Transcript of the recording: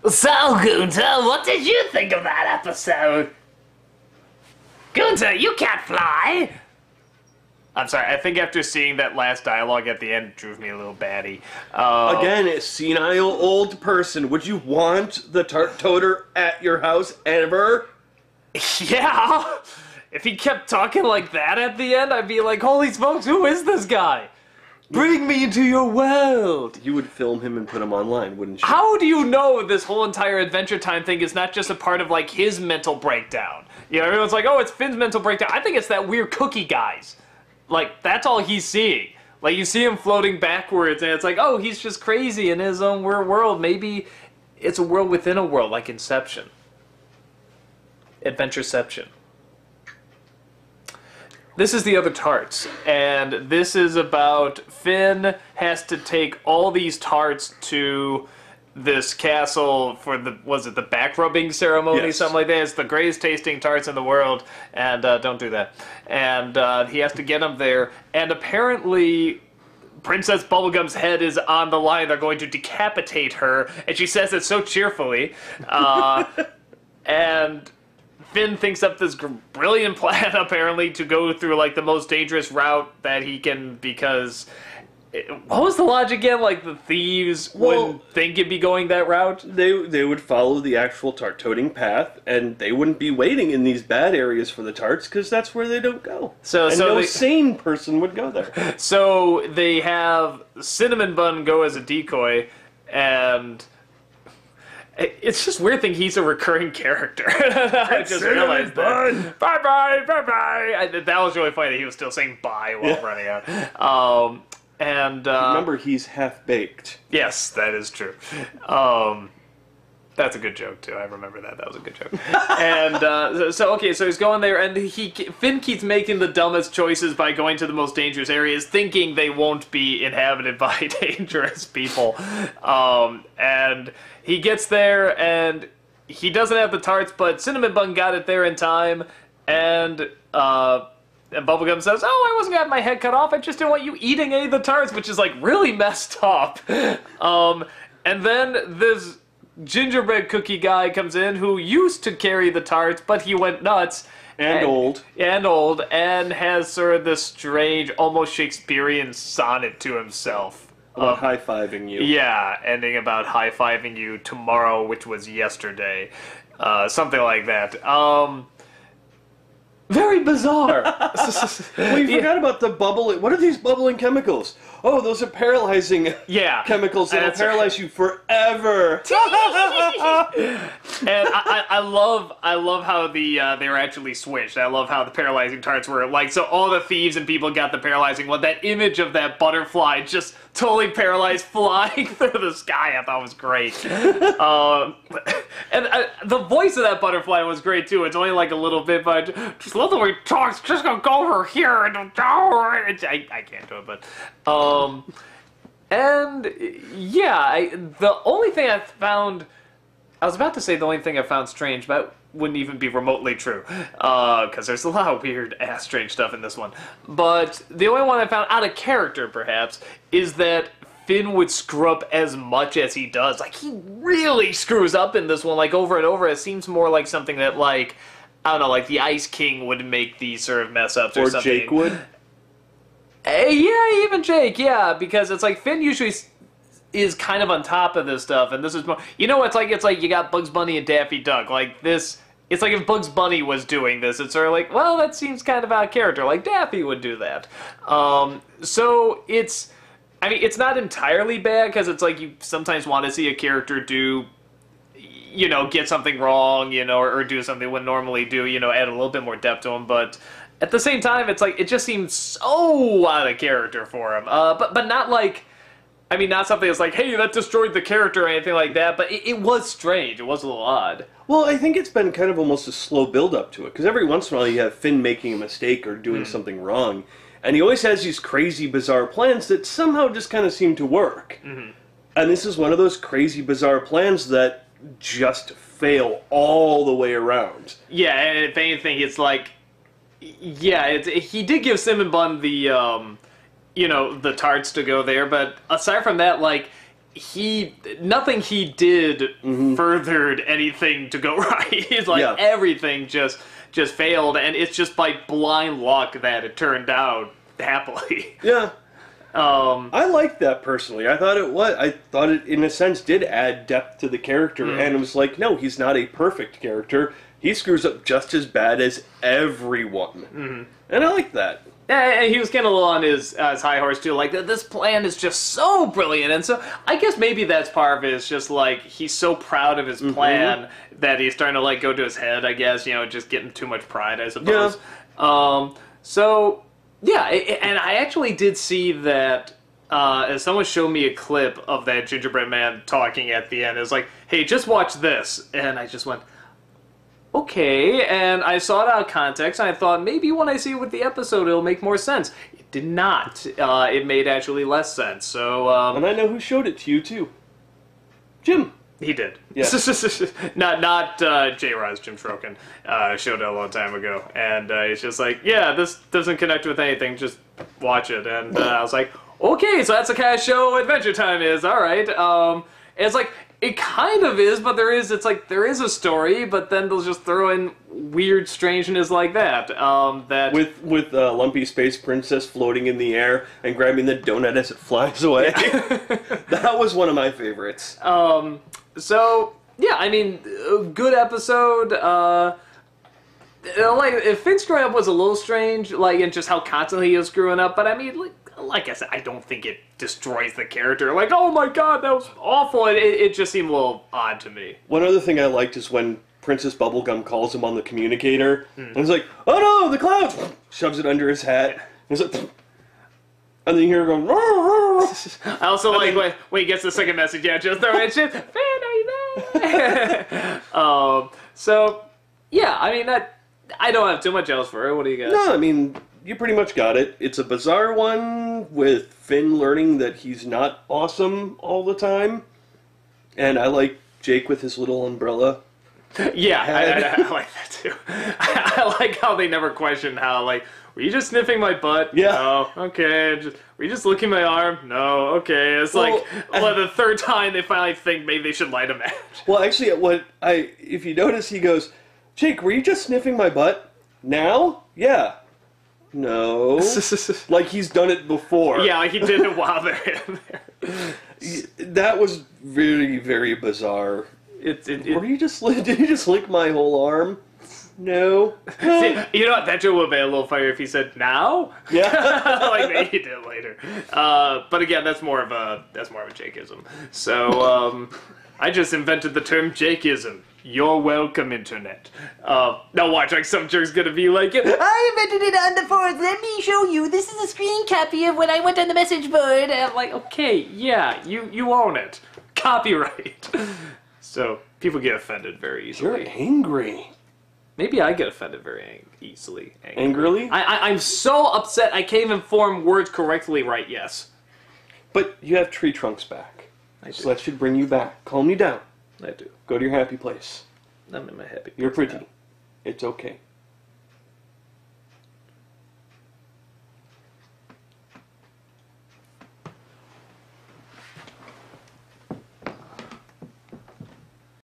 So, Gunter, what did you think of that episode? Gunter, you can't fly! I'm sorry, I think after seeing that last dialogue at the end, it drove me a little batty. Again, a senile old person. Would you want the tart toter at your house ever? Yeah! If he kept talking like that at the end, I'd be like, holy smokes, who is this guy? Bring me into your world! You would film him and put him online, wouldn't you? How do you know this whole entire Adventure Time thing is not just a part of, like, his mental breakdown? You know, everyone's like, oh, it's Finn's mental breakdown. I think it's that weird cookie guy's. Like, that's all he's seeing. Like, you see him floating backwards, and it's like, oh, he's just crazy in his own weird world. Maybe it's a world within a world, like Inception. Adventureception. This is the other Tarts, and this is about Finn has to take all these Tarts to this castle for the, was it the back rubbing ceremony, Yes. something like that. It's the greatest tasting tarts in the world, and don't do that. And he has to get them there, and apparently Princess Bubblegum's head is on the line. They're going to decapitate her, and she says it so cheerfully. And Finn thinks up this brilliant plan, apparently, to go through, like, the most dangerous route that he can, because... What was the logic again? Like, the thieves wouldn't think it'd be going that route? They would follow the actual tart-toting path, and they wouldn't be waiting in these bad areas for the tarts, because that's where they don't go. And no sane person would go there. So they have Cinnamon Bun go as a decoy, and... It's just weird thing he's a recurring character. I just realized that. Bye-bye, bye-bye! That was really funny that he was still saying bye while running out. And remember, he's half-baked. Yes, that is true. That's a good joke, too. I remember that. That was a good joke. And so he's going there, and Finn keeps making the dumbest choices by going to the most dangerous areas, thinking they won't be inhabited by dangerous people. And he gets there, and he doesn't have the tarts, but Cinnamon Bun got it there in time, and Bubblegum says, oh, I wasn't having my head cut off, I just didn't want you eating any of the tarts, which is, like, really messed up. And then this gingerbread cookie guy comes in who used to carry the tarts, but he went nuts. And old, and has sort of this strange, almost Shakespearean sonnet to himself. About high-fiving you. Yeah, ending about high-fiving you tomorrow, which was yesterday. Something like that. Very bizarre. Well, you forgot about the bubbling. What are these bubbling chemicals? Oh, those are paralyzing chemicals that will paralyze you forever. And I love how they were actually switched. I love how the paralyzing tarts were like, so all the thieves and people got the paralyzing one. That image of that butterfly just totally paralyzed flying through the sky, I thought was great. And the voice of that butterfly was great too. It's only like a little bit, but just love the way it talks. Just gonna go over here and I can't do it, but and yeah, the only thing I found, I was about to say the only thing I found strange, but wouldn't even be remotely true, because there's a lot of weird ass strange stuff in this one. But the only one I found out of character, perhaps, is that Finn would screw up as much as he does. Like, he really screws up in this one, like, over and over. It seems more like something that, like, I don't know, like the Ice King would make these sort of mess-ups or something. Or Jake would? Yeah, even Jake, yeah, because it's like Finn usually is kind of on top of this stuff, and this is more, you know, it's like you got Bugs Bunny and Daffy Duck. Like, this, it's like if Bugs Bunny was doing this, it's sort of like, well, that seems kind of out of character, like Daffy would do that. So it's, I mean, it's not entirely bad, because it's like you sometimes want to see a character do, you know, get something wrong, you know, or do something they wouldn't normally do, you know, add a little bit more depth to them, but at the same time, it's like, it just seems so out of character for him. But not like, I mean, not something that's like, hey, that destroyed the character or anything like that, but it was strange. It was a little odd. Well, I think it's been kind of almost a slow build-up to it, because every once in a while you have Finn making a mistake or doing something wrong, and he always has these crazy, bizarre plans that somehow just kind of seem to work. And this is one of those crazy, bizarre plans that just fail all the way around. Yeah, and if anything, it's like, yeah, he did give Cinnamon Bun the, you know, the tarts to go there, but aside from that, like, nothing he did furthered anything to go right. It's like everything just failed, and it's just by blind luck that it turned out happily. Yeah. I liked that personally. I thought it in a sense did add depth to the character, and it was like, no, he's not a perfect character. He screws up just as bad as everyone, and I like that. Yeah, he was getting a little on his high horse too. Like, this plan is just so brilliant, and so I guess maybe that's part of it. It's just like he's so proud of his plan that he's starting to like go to his head. I guess just getting too much pride, I suppose. Yeah. So yeah, and I actually did see that. As someone showed me a clip of that gingerbread man talking at the end. It was like, "Hey, just watch this," and I just went, okay, and I saw it out of context, and I thought maybe when I see it with the episode, it'll make more sense. It did not. It made actually less sense. So, and I know who showed it to you too. Jim. He did. Yeah. not J-Roz, Jim Troken, showed it a long time ago, and it's just like, yeah, this doesn't connect with anything. Just watch it, and I was like, okay, so that's the kind of show Adventure Time is. All right. It's like. It kind of is, but there is a story, but then they'll just throw in weird strangeness like that. With Lumpy Space Princess floating in the air and grabbing the donut as it flies away. That was one of my favorites. So yeah, I mean, good episode. Like, if Finn screwing up was a little strange, like, and just how constantly he was screwing up, but I mean, like I said, I don't think it destroys the character. Like, oh my god, that was awful. It just seemed a little odd to me. One other thing I liked is when Princess Bubblegum calls him on the communicator, and he's like, "Oh no, the cloud!" Shoves it under his hat. And he's like, and then you hear her going. I also like when he gets the second message. Yeah, just throw it. Finn, are you there? So yeah, I mean I don't have too much else for it. What do you got? No, I mean, you pretty much got it. It's a bizarre one with Finn learning that he's not awesome all the time. And I like Jake with his little umbrella. Yeah, I like that too. I like how they never question how, like, were you just sniffing my butt? Yeah. No. Okay. Were you just licking my arm? No. Okay. It's the third time they finally think maybe they should light a match. Well, actually, if you notice, he goes, "Jake, were you just sniffing my butt? Now? Yeah. No." Like he's done it before. Yeah, like he did it while they're in there. That was very, very bizarre. Did you just lick my whole arm? No. See, you know what? That joke would be a little funnier if he said "now." Yeah. Like maybe he did later. But again, that's more of a Jakeism. So I just invented the term Jakeism. You're welcome, Internet. Now watch, like some jerk's gonna be like, I invented it on the fourth, let me show you. This is a screen copy of when I went on the message board. And I'm like, okay, yeah, you own it. Copyright. So people get offended very easily. You're angry. Maybe I get offended very easily. Angrily? I'm so upset I can't even form words correctly right, yes. But you have tree trunks back. I do. So that should bring you back. Calm you down. I do. Go to your happy place. I'm in my happy place. You're pretty. Now. It's okay.